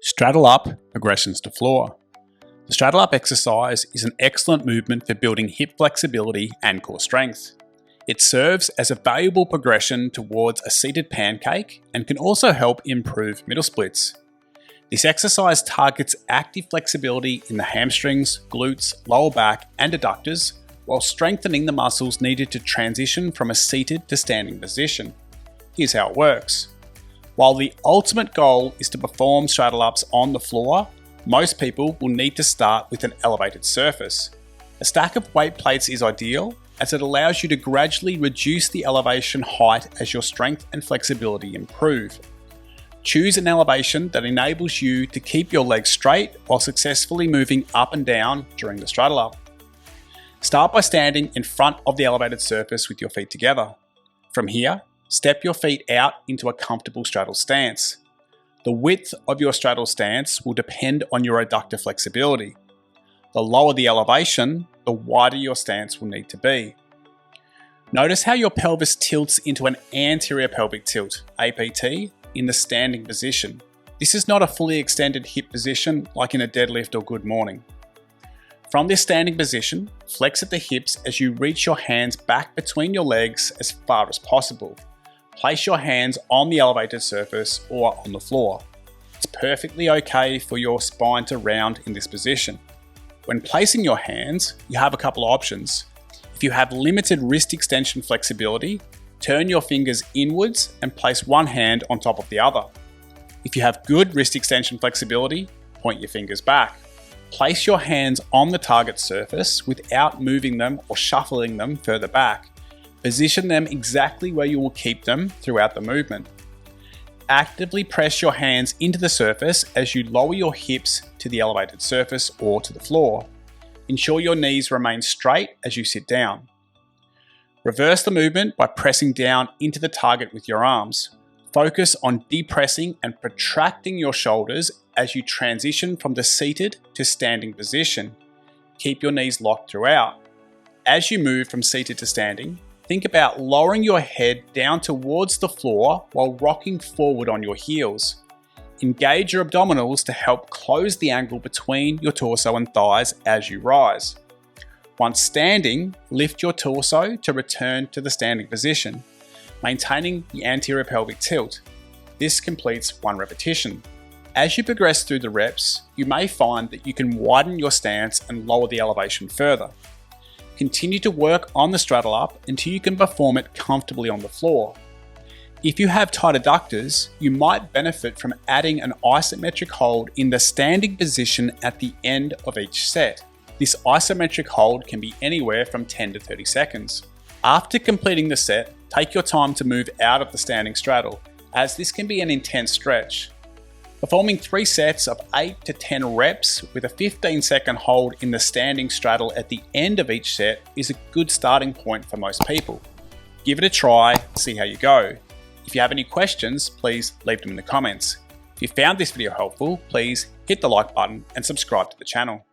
Straddle-up progressions to floor. The straddle-up exercise is an excellent movement for building hip flexibility and core strength. It serves as a valuable progression towards a seated pancake and can also help improve middle splits. This exercise targets active flexibility in the hamstrings, glutes, lower back, and adductors, while strengthening the muscles needed to transition from a seated to standing position. Here's how it works. While the ultimate goal is to perform straddle-ups on the floor, most people will need to start with an elevated surface. A stack of weight plates is ideal, as it allows you to gradually reduce the elevation height as your strength and flexibility improve. Choose an elevation that enables you to keep your legs straight while successfully moving up and down during the straddle-up. Start by standing in front of the elevated surface with your feet together. From here, step your feet out into a comfortable straddle stance. The width of your straddle stance will depend on your adductor flexibility. The lower the elevation, the wider your stance will need to be. Notice how your pelvis tilts into an anterior pelvic tilt, APT, in the standing position. This is not a fully extended hip position like in a deadlift or good morning. From this standing position, flex at the hips as you reach your hands back between your legs as far as possible. Place your hands on the elevated surface or on the floor. It's perfectly okay for your spine to round in this position. When placing your hands, you have a couple of options. If you have limited wrist extension flexibility, turn your fingers inwards and place one hand on top of the other. If you have good wrist extension flexibility, point your fingers back. Place your hands on the target surface without moving them or shuffling them further back. Position them exactly where you will keep them throughout the movement. Actively press your hands into the surface as you lower your hips to the elevated surface or to the floor. Ensure your knees remain straight as you sit down. Reverse the movement by pressing down into the target with your arms. Focus on depressing and protracting your shoulders as you transition from the seated to standing position. Keep your knees locked throughout. As you move from seated to standing, think about lowering your head down towards the floor while rocking forward on your heels. Engage your abdominals to help close the angle between your torso and thighs as you rise. Once standing, lift your torso to return to the standing position, maintaining the anterior pelvic tilt. This completes one repetition. As you progress through the reps, you may find that you can widen your stance and lower the elevation further. Continue to work on the straddle-up until you can perform it comfortably on the floor. If you have tight adductors, you might benefit from adding an isometric hold in the standing position at the end of each set. This isometric hold can be anywhere from 10 to 30 seconds. After completing the set, take your time to move out of the standing straddle, as this can be an intense stretch. Performing 3 sets of 8 to 10 reps with a 15-second hold in the standing straddle at the end of each set is a good starting point for most people. Give it a try, see how you go. If you have any questions, please leave them in the comments. If you found this video helpful, please hit the like button and subscribe to the channel.